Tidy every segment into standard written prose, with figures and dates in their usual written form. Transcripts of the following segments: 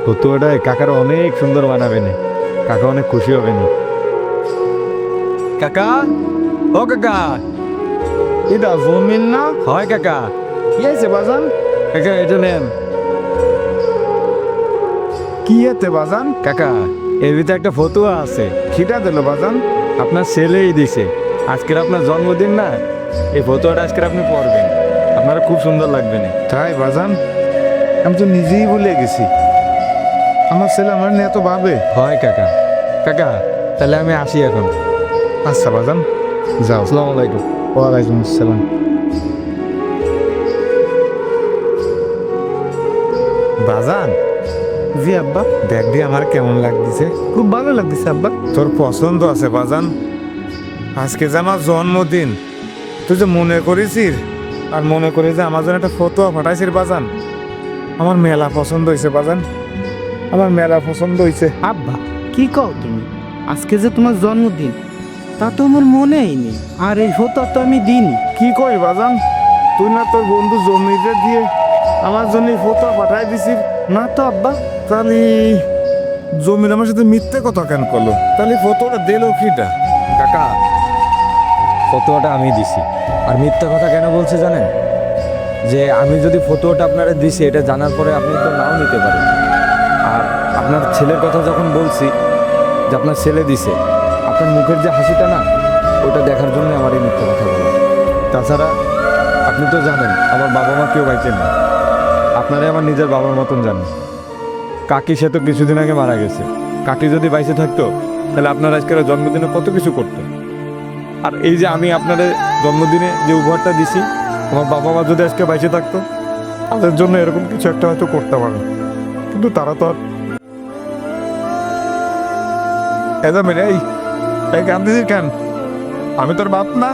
ফতুয়াটায় কাকার অনেক সুন্দর বানাবে না, কাকা অনেক খুশি হবে না। কাকা, ও কাকা, এটা জমিন না? হয় কাকা। কি আছে বাজান? কাকা এটা নেন। কি এতে বাজান? কাকা এর ভিতরে একটা ফতুয়া আছে, খিটা দিল বাজান? আপনার ছেলেই দিছে। আজকের আপনার জন্মদিন না, এই ফতুয়াটা আজকের আপনি পড়বেন, আপনার খুব সুন্দর লাগবে না। তাই বাজান, আমি তো নিজেই ভুলে গেছি। আমার ছেলে আমার নিয়ে এত ভাবে। হয় কাকা। কাকা তাহলে আমি আসি এখন। আচ্ছা বাজান, যাও। আসসালামু আলাইকুম। ওয়ালাইকুম আসসালাম। বাজান, জি আব্বা। দেখ দি আমার কেমন লাগতেছে। খুব ভালো লাগতেছে আব্বা। তোর পছন্দ আছে বাজান? আজকে যে আমার জন্মদিন, তুই যে মনে করেছিস আর মনে করে যে আমার জন্য একটা ফটো পাঠাইছিস বাজান, আমার মেলা পছন্দ হয়েছে বাজান, আমার মেলা পছন্দ হয়েছে। আব্বা কি কও তুমি? আজকে যে তোমার জন্মদিন তা তো আমার মনেই নেই, আর এই ফটো তো আমি দিইনি। কি কই বাজান, তুই না তোর বন্ধু জমিরে দিয়ে আমার জন্য ফটো পাঠাই দিছিস? না তো আব্বা। তাহলে জমির আমার সাথে মিথ্যে কথা কেন করলো? তাহলে ফটোটা দিল কিটা? কাকা ফতুয়াটা আমি দিছি, আর মিথ্যা কথা কেন বলছে জানেন? যে আমি যদি ফতুয়াটা আপনারা দিছি এটা জানার পরে আপনি তো নাও নিতে পারেন। আর আপনার ছেলের কথা যখন বলছি যে আপনার ছেলে দিছে, আপনার মুখের যে হাসিটা না, ওটা দেখার জন্য আমার এই মিথ্যা কথা বলা। তাছাড়া আপনি তো জানেন আমার বাবা মা কেউ বাইচেন না, আপনারাই আমার নিজের বাবার মতন জানেন। কাকি সে তো কিছুদিন আগে মারা গেছে, কাকি যদি বাইচে থাকতো তাহলে আপনার আজকের জন্মদিনে কত কিছু করতেন। আর এই যে আমি আপনাদের জন্মদিনে যে উপহারটা দিছি, আমার বাবা মা যদি আজকে বাইচে থাকতো তাদের জন্য এরকম কিছু একটা হয়তো করতে পারে, কিন্তু তারা তো আর এদামের এই এই কান্দিস কেন? আমি তোর বাপ না?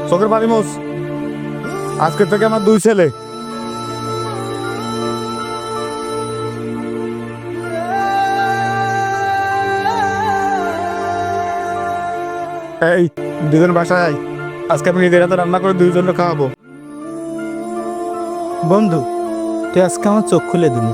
চোখের বাড়ি মোস। আজকে থেকে আমার দুই ছেলে। এই দুজন বাসায় আয়। আজকে আমি নিজের হাতে রান্না করে দুইজনকে খাওয়াবো। বন্ধু, তুই আজকে আমার চোখ খুলে দিলি।